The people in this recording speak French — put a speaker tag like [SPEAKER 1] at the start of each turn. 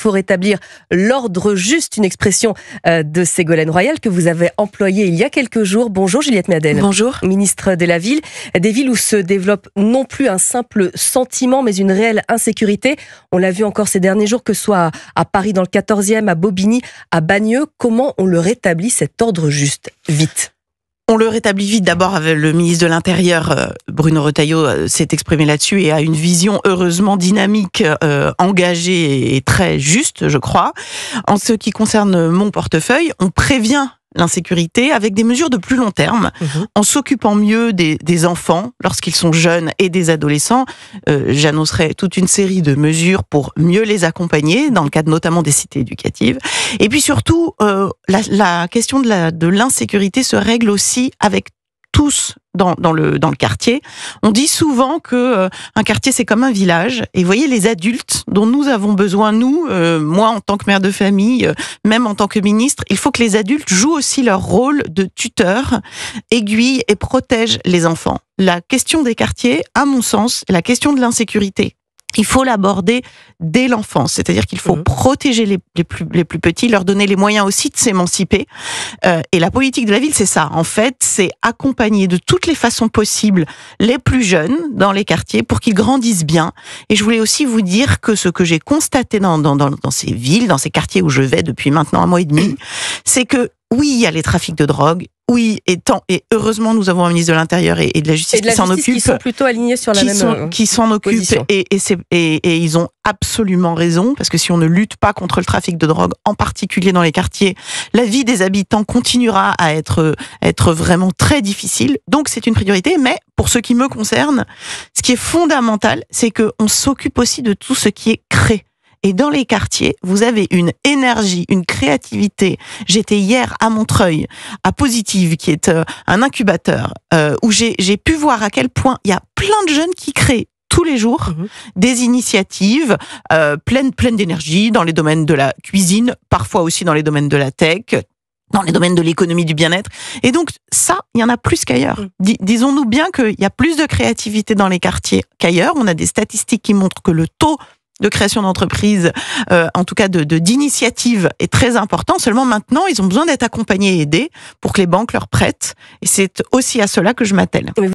[SPEAKER 1] faut rétablir l'ordre juste, une expression de Ségolène Royal que vous avez employée il y a quelques jours. Bonjour Juliette Madel.
[SPEAKER 2] Bonjour.
[SPEAKER 1] Ministre de la Ville, des villes où se développe non plus un simple sentiment mais une réelle insécurité. On l'a vu encore ces derniers jours, que ce soit à Paris dans le 14e, à Bobigny, à Bagneux. Comment on le rétablit cet ordre juste? Vite.
[SPEAKER 2] On le rétablit vite. D'abord, avec le ministre de l'Intérieur, Bruno Retailleau, s'est exprimé là-dessus et a une vision heureusement dynamique, engagée et très juste, je crois. En ce qui concerne mon portefeuille, on prévient l'insécurité avec des mesures de plus long terme, en s'occupant mieux des enfants lorsqu'ils sont jeunes et des adolescents. J'annoncerai toute une série de mesures pour mieux les accompagner, dans le cadre notamment des cités éducatives. Et puis surtout, la question de l'insécurité se règle aussi avec tous dans le quartier. On dit souvent que un quartier c'est comme un village, et vous voyez les adultes dont nous avons besoin, nous, moi en tant que mère de famille, même en tant que ministre, il faut que les adultes jouent aussi leur rôle de tuteur, aiguillent et protègent les enfants. La question des quartiers, à mon sens, la question de l'insécurité, il faut l'aborder dès l'enfance, c'est-à-dire qu'il faut protéger les plus petits, leur donner les moyens aussi de s'émanciper. Et la politique de la ville, c'est ça. En fait, c'est accompagner de toutes les façons possibles les plus jeunes dans les quartiers pour qu'ils grandissent bien. Et je voulais aussi vous dire que ce que j'ai constaté dans ces villes, dans ces quartiers où je vais depuis maintenant 1 mois et demi, c'est que oui, il y a les trafics de drogue. Oui, et heureusement, nous avons un ministre de l'Intérieur et de la Justice qui s'en occupe.
[SPEAKER 1] Qui sont plutôt alignés sur la même
[SPEAKER 2] qui s'en occupent, et ils ont absolument raison, parce que si on ne lutte pas contre le trafic de drogue, en particulier dans les quartiers, la vie des habitants continuera à être vraiment très difficile. Donc c'est une priorité, mais pour ce qui me concerne, ce qui est fondamental, c'est qu'on s'occupe aussi de tout ce qui est créé. Et dans les quartiers, vous avez une énergie, une créativité. J'étais hier à Montreuil, à Positive, qui est un incubateur, où j'ai pu voir à quel point il y a plein de jeunes qui créent tous les jours des initiatives pleines d'énergie dans les domaines de la cuisine, parfois aussi dans les domaines de la tech, dans les domaines de l'économie du bien-être. Et donc, ça, il y en a plus qu'ailleurs. Disons-nous bien qu'il y a plus de créativité dans les quartiers qu'ailleurs. On a des statistiques qui montrent que le taux de création d'entreprises, en tout cas d'initiatives, est très important. Seulement maintenant, ils ont besoin d'être accompagnés et aidés pour que les banques leur prêtent. Et c'est aussi à cela que je m'attelle.